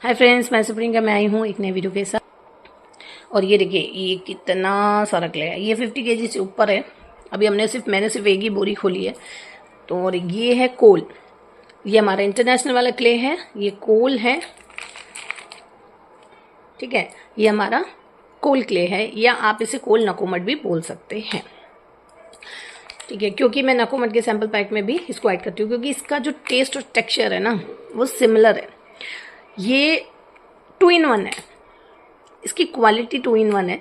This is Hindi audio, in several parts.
हाय फ्रेंड्स, मैं सुप्रियंका। मैं आई हूँ एक नए वीडियो के साथ। और ये देखिए, ये कितना सारा क्ले है। ये 50 केजी से ऊपर है। अभी मैंने सिर्फ एक ही बोरी खोली है। तो और ये है कोल। ये हमारा इंटरनेशनल वाला क्ले है। ये कोल है, ठीक है। ये हमारा कोल क्ले है, या आप इसे कोल नकोमट भी बोल सकते हैं, ठीक है। क्योंकि मैं नकोमट के सैंपल पैक में भी इसको ऐड करती हूँ, क्योंकि इसका जो टेस्ट और टेक्सचर है ना, वो सिमिलर है। ये 2 in 1 है। इसकी क्वालिटी 2 in 1 है,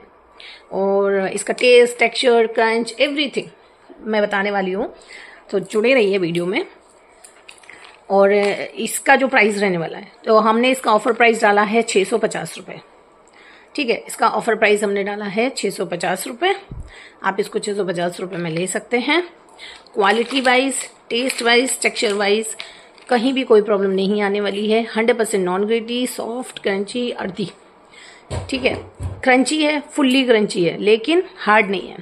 और इसका टेस्ट, टेक्सचर, क्रंच, एवरीथिंग मैं बताने वाली हूँ। तो जुड़े रहिए वीडियो में। और इसका जो प्राइस रहने वाला है, तो हमने इसका ऑफर प्राइस डाला है 650 रुपये, ठीक है। इसका ऑफर प्राइस हमने डाला है 650 रुपये। आप इसको 650 रुपये में ले सकते हैं। Quality wise, taste wise, texture wise कहीं भी कोई प्रॉब्लम नहीं आने वाली है। 100% नॉन ग्रेटी, सॉफ्ट, क्रंची, अर्दी, ठीक है। क्रंची है, फुल्ली क्रंची है, लेकिन हार्ड नहीं है।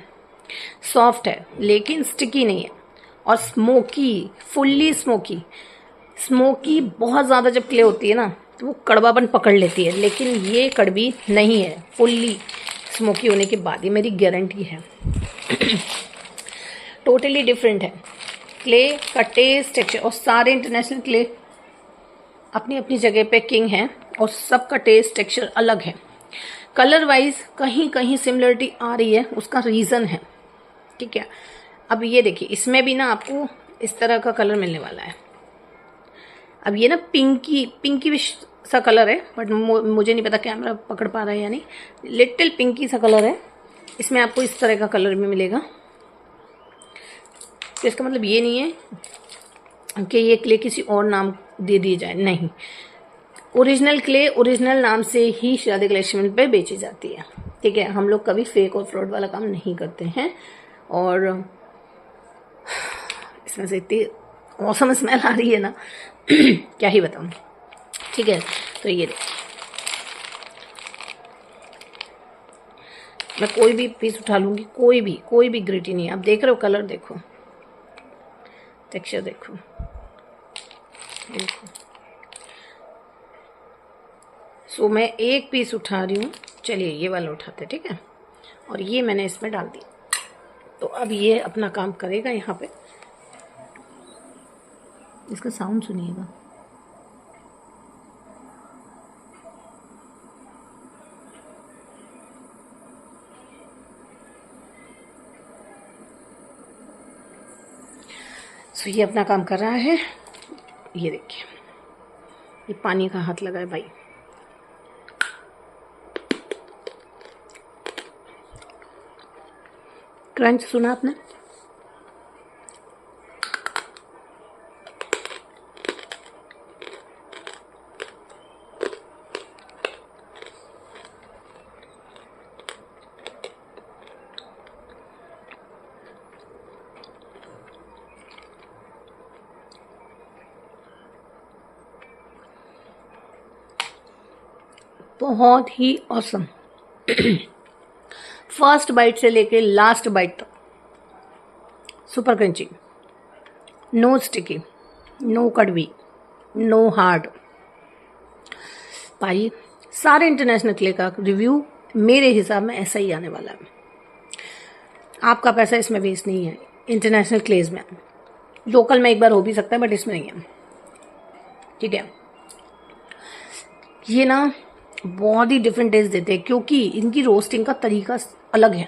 सॉफ्ट है, लेकिन स्टिकी नहीं है। और स्मोकी, फुल्ली स्मोकी। स्मोकी बहुत ज़्यादा जब क्ले होती है ना, तो वो कड़वापन पकड़ लेती है, लेकिन ये कड़वी नहीं है। फुल्ली स्मोकी होने के बाद, ये मेरी गारंटी है। टोटली डिफरेंट है क्ले का टेस्ट, टेक्सचर। और सारे इंटरनेशनल क्ले अपनी अपनी जगह पे किंग हैं, और सबका टेस्ट, टेक्सचर अलग है। कलर वाइज कहीं कहीं सिमिलरिटी आ रही है, उसका रीज़न है, ठीक है। अब ये देखिए, इसमें भी ना आपको इस तरह का कलर मिलने वाला है। अब ये ना पिंकी सा कलर है, बट मुझे नहीं पता कैमरा पकड़ पा रहा है या नहीं। लिटिल पिंकी सा कलर है। इसमें आपको इस तरह का कलर भी मिलेगा। तो इसका मतलब ये नहीं है कि ये क्ले किसी और नाम दे दिए जाए, नहीं। ओरिजिनल क्ले ओरिजिनल नाम से ही शादी कलेक्शन पे बेची जाती है, ठीक है। हम लोग कभी फेक और फ्रॉड वाला काम नहीं करते हैं। और इसमें से इतनी मौसम स्मेल आ रही है ना, क्या ही बताऊं, ठीक है। तो ये मैं कोई भी पीस उठा लूंगी, कोई भी ग्रिटी नहीं है। आप देख रहे हो, कलर देखो, टेक्सचर देखो। सो मैं एक पीस उठा रही हूँ। चलिए ये वाला उठाते, ठीक है। और ये मैंने इसमें डाल दिया। तो अब ये अपना काम करेगा यहाँ पे। इसका साउंड सुनिएगा। सो ये अपना काम कर रहा है। ये देखिए, ये पानी का हाथ लगा है भाई। क्रंच सुना आपने? बहुत ही ऑसम। फर्स्ट बाइट से लेके लास्ट बाइट तक super crunchy, no sticky, no कड़वी, नो हार्ड। भाई, सारे इंटरनेशनल क्ले का रिव्यू मेरे हिसाब में ऐसा ही आने वाला है। आपका पैसा इसमें वेस्ट नहीं है। इंटरनेशनल क्लेज में, लोकल में एक बार हो भी सकता है, बट इसमें नहीं है, ठीक है। ये ना बहुत ही डिफरेंट टेस्ट देते हैं, क्योंकि इनकी रोस्टिंग का तरीका अलग है।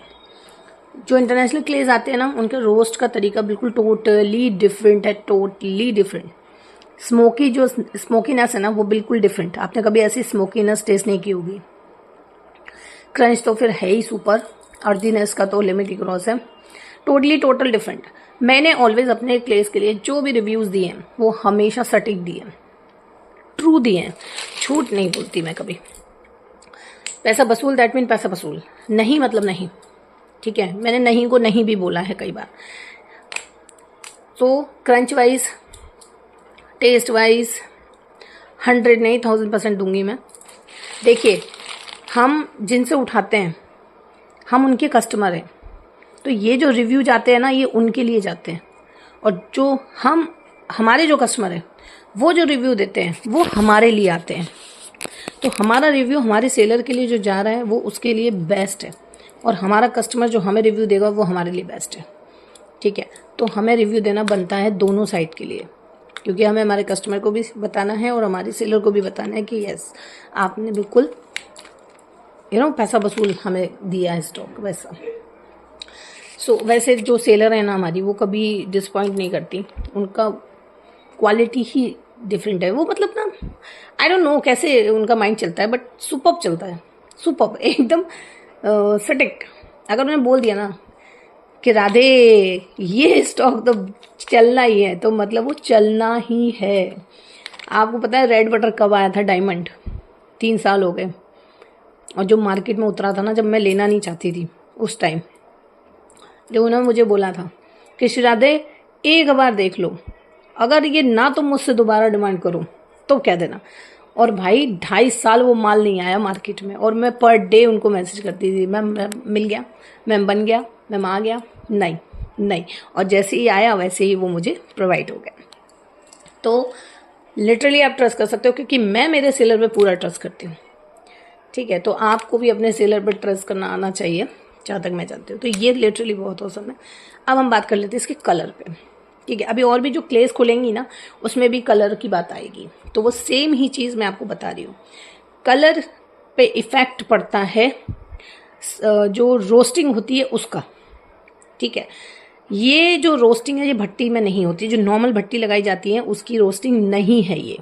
जो इंटरनेशनल क्लेज आते हैं ना, उनका रोस्ट का तरीका बिल्कुल टोटली डिफरेंट है, टोटली डिफरेंट। स्मोकी, जो स्मोकीनेस है ना, वो बिल्कुल डिफरेंट। आपने कभी ऐसी स्मोकीनेस टेस्ट नहीं की होगी। क्रंच तो फिर है ही सुपर। अर्दीनेस का तो लिमिट ही क्रॉस है। Total different. मैंने ऑलवेज अपने क्लेज के लिए जो भी रिव्यूज़ दिए हैं, वो हमेशा सटीक दिए हैं, ट्रू दिए हैं। झूठ नहीं बोलती मैं कभी। पैसा वसूल, दैट मीन पैसा वसूल। नहीं मतलब नहीं, ठीक है। मैंने नहीं को नहीं भी बोला है कई बार। तो क्रंच वाइज, टेस्ट वाइज 100 नहीं 1000% दूंगी मैं। देखिए, हम जिनसे उठाते हैं, हम उनके कस्टमर हैं। तो ये जो रिव्यू जाते हैं ना, ये उनके लिए जाते हैं। और जो हमारे जो कस्टमर हैं, वो जो रिव्यू देते हैं, वो हमारे लिए आते हैं। तो हमारा रिव्यू हमारे सेलर के लिए जो जा रहा है वो उसके लिए बेस्ट है, और हमारा कस्टमर जो हमें रिव्यू देगा वो हमारे लिए बेस्ट है। ठीक है, तो हमें रिव्यू देना बनता है दोनों साइड के लिए, क्योंकि हमें हमारे कस्टमर को भी बताना है और हमारे सेलर को भी बताना है कि यस आपने बिल्कुल पैसा वसूल हमें दिया है स्टॉक वैसा। वैसे जो सेलर है ना हमारी, वो कभी डिसपॉइंट नहीं करती, उनका क्वालिटी ही डिफरेंट है। वो मतलब ना आई डोंट नो कैसे उनका माइंड चलता है, बट सुपर्ब चलता है, सुपर्ब एकदम सटिक। अगर उन्होंने बोल दिया ना कि राधे ये स्टॉक तो चलना ही है, तो मतलब वो चलना ही है। आपको पता है रेड बटर कब आया था डायमंड? 3 साल हो गए, और जो मार्केट में उतरा था ना, जब मैं लेना नहीं चाहती थी उस टाइम, जो उन्होंने मुझे बोला था कि श्री राधे एक बार देख लो, अगर ये ना तुम मुझसे दोबारा डिमांड करो तो क्या देना। और भाई 2.5 साल वो माल नहीं आया मार्केट में, और मैं पर डे उनको मैसेज करती थी, मैम मिल गया, मैम बन गया, मैम आ गया, नहीं नहीं, और जैसे ही आया वैसे ही वो मुझे प्रोवाइड हो गया। तो लिटरली आप ट्रस्ट कर सकते हो, क्योंकि मैं मेरे सेलर पे पूरा ट्रस्ट करती हूँ। ठीक है, तो आपको भी अपने सेलर पर ट्रस्ट करना आना चाहिए, जहाँ तक मैं जानती हूँ। तो ये लिटरली बहुत औसम है। अब हम बात कर लेते हैं इसके कलर पे। ठीक है, अभी और भी जो क्लेस खुलेंगी ना, उसमें भी कलर की बात आएगी, तो वो सेम ही चीज़ मैं आपको बता रही हूँ। कलर पे इफेक्ट पड़ता है जो रोस्टिंग होती है उसका। ठीक है, ये जो रोस्टिंग है ये भट्टी में नहीं होती, जो नॉर्मल भट्टी लगाई जाती है उसकी रोस्टिंग नहीं है ये।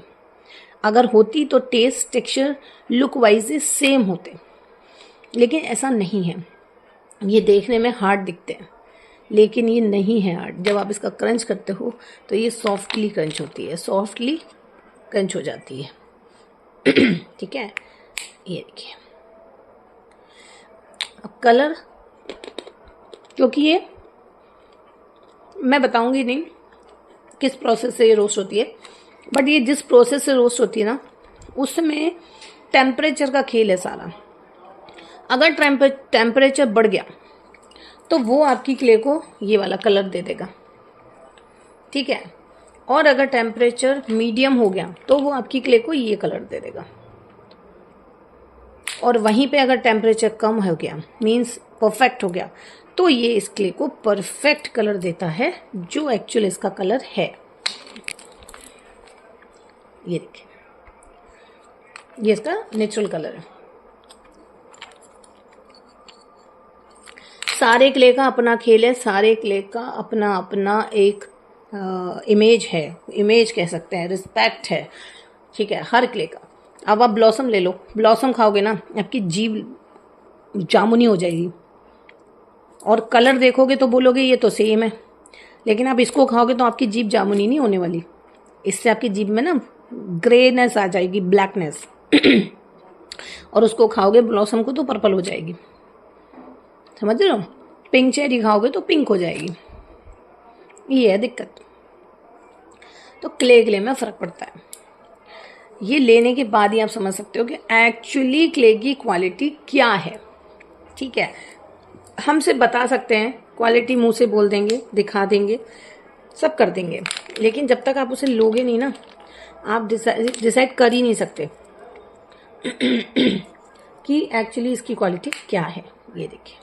अगर होती तो taste, texture, look wise same होते, लेकिन ऐसा नहीं है। ये देखने में हार्ड दिखते हैं, लेकिन ये नहीं है हार्ड। जब आप इसका क्रंच करते हो तो ये सॉफ्टली क्रंच होती है, सॉफ्टली क्रंच हो जाती है। ठीक है, ये देखिए। अब कलर, क्योंकि ये मैं बताऊंगी नहीं किस प्रोसेस से ये रोस्ट होती है, बट ये जिस प्रोसेस से रोस्ट होती है ना, उसमें टेम्परेचर का खेल है सारा। अगर टेम्परेचर बढ़ गया तो वो आपकी क्ले को ये वाला कलर दे देगा। ठीक है, और अगर टेम्परेचर मीडियम हो गया तो वो आपकी क्ले को ये कलर दे देगा। और वहीं पे अगर टेम्परेचर कम हो गया, मींस परफेक्ट हो गया, तो ये इस क्ले को परफेक्ट कलर देता है, जो एक्चुअल इसका कलर है। ये देखिए, ये इसका नेचुरल कलर है। सारे क्ले का अपना खेल है, सारे क्ले का अपना अपना एक इमेज है, इमेज कह सकते हैं, रिस्पेक्ट है। ठीक है, हर क्ले का। अब आप ब्लॉसम ले लो, ब्लॉसम खाओगे ना आपकी जीभ जामुनी हो जाएगी, और कलर देखोगे तो बोलोगे ये तो सेम है, लेकिन आप इसको खाओगे तो आपकी जीभ जामुनी नहीं होने वाली। इससे आपकी जीभ में ना ग्रेनेस आ जाएगी, ब्लैकनेस। और उसको खाओगे ब्लॉसम को तो पर्पल हो जाएगी, समझ रहे हो? पिंक चेरी खाओगे तो पिंक हो जाएगी। ये है दिक्कत। तो क्ले में फ़र्क पड़ता है। ये लेने के बाद ही आप समझ सकते हो कि एक्चुअली क्ले की क्वालिटी क्या है। ठीक है, हमसे बता सकते हैं, क्वालिटी मुंह से बोल देंगे, दिखा देंगे, सब कर देंगे, लेकिन जब तक आप उसे लोगे नहीं ना, आप डिसाइड कर ही नहीं सकते कि एक्चुअली इसकी क्वालिटी क्या है। ये देखिए,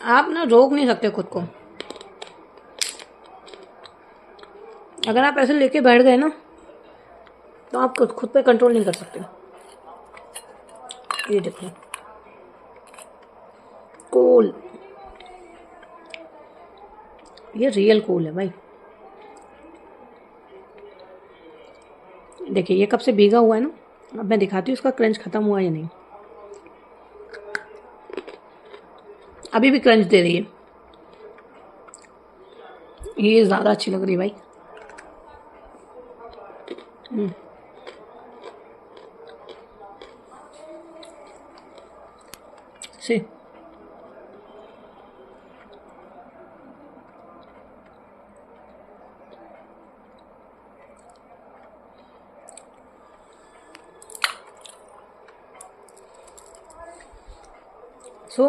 आप ना रोक नहीं सकते खुद को। अगर आप ऐसे लेके बैठ गए ना, तो आप खुद पे कंट्रोल नहीं कर सकते। ये देखो, कोल, ये रियल कोल है भाई। देखिए, ये कब से भीगा हुआ है ना। अब मैं दिखाती हूँ इसका क्रंच खत्म हुआ या नहीं। अभी भी क्रंच दे रही है, ये ज़्यादा अच्छी लग रही है भाई। से सो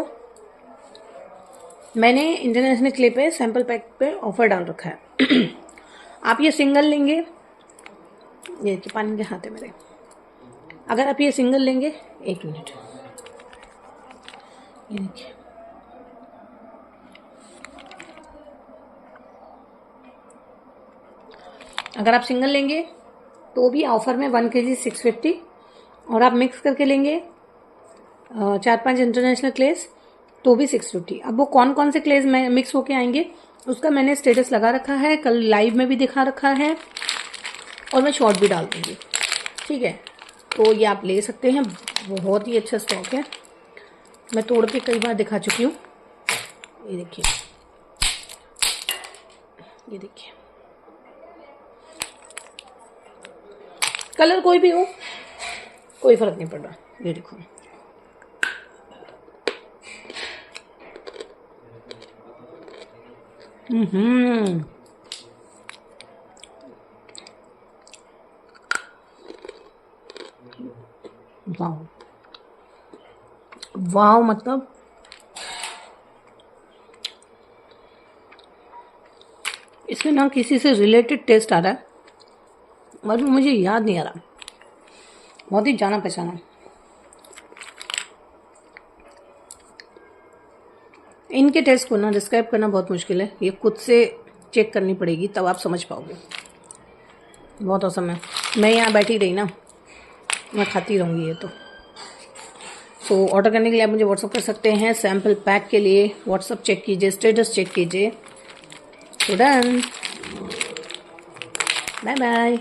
मैंने इंटरनेशनल क्ले पे सैम्पल पैक पे ऑफर डाल रखा है। आप ये सिंगल लेंगे, ये देखिए पानी के हाथ है मेरे। अगर आप ये सिंगल लेंगे, 1 मिनट, ये देखिए, अगर आप सिंगल लेंगे तो भी ऑफर में 1 kg 650, और आप मिक्स करके लेंगे 4-5 इंटरनेशनल क्लेस तो भी 650। अब वो कौन कौन से क्लेस में मिक्स होके आएंगे उसका मैंने स्टेटस लगा रखा है, कल लाइव में भी दिखा रखा है, और मैं शॉर्ट भी डाल दूंगी, ठीक है। तो ये आप ले सकते हैं, बहुत ही अच्छा स्टॉक है, मैं तोड़ के कई बार दिखा चुकी हूँ। ये देखिए, ये देखिए, कलर कोई भी हो कोई फर्क नहीं पड़ रहा। ये देखो, वाह वाह, मतलब इसमें ना किसी से रिलेटेड टेस्ट आ रहा है, और मुझे याद नहीं आ रहा, बहुत ही जाना पहचाना। इनके टेस्ट को ना डिस्क्राइब करना बहुत मुश्किल है, ये खुद से चेक करनी पड़ेगी तब आप समझ पाओगे। बहुत औसम है, मैं यहाँ बैठी रही ना, मैं खाती रहूँगी ये तो। सो ऑर्डर करने के लिए आप मुझे व्हाट्सअप कर सकते हैं, सैम्पल पैक के लिए व्हाट्सअप चेक कीजिए, स्टेटस चेक कीजिए। So done, bye bye.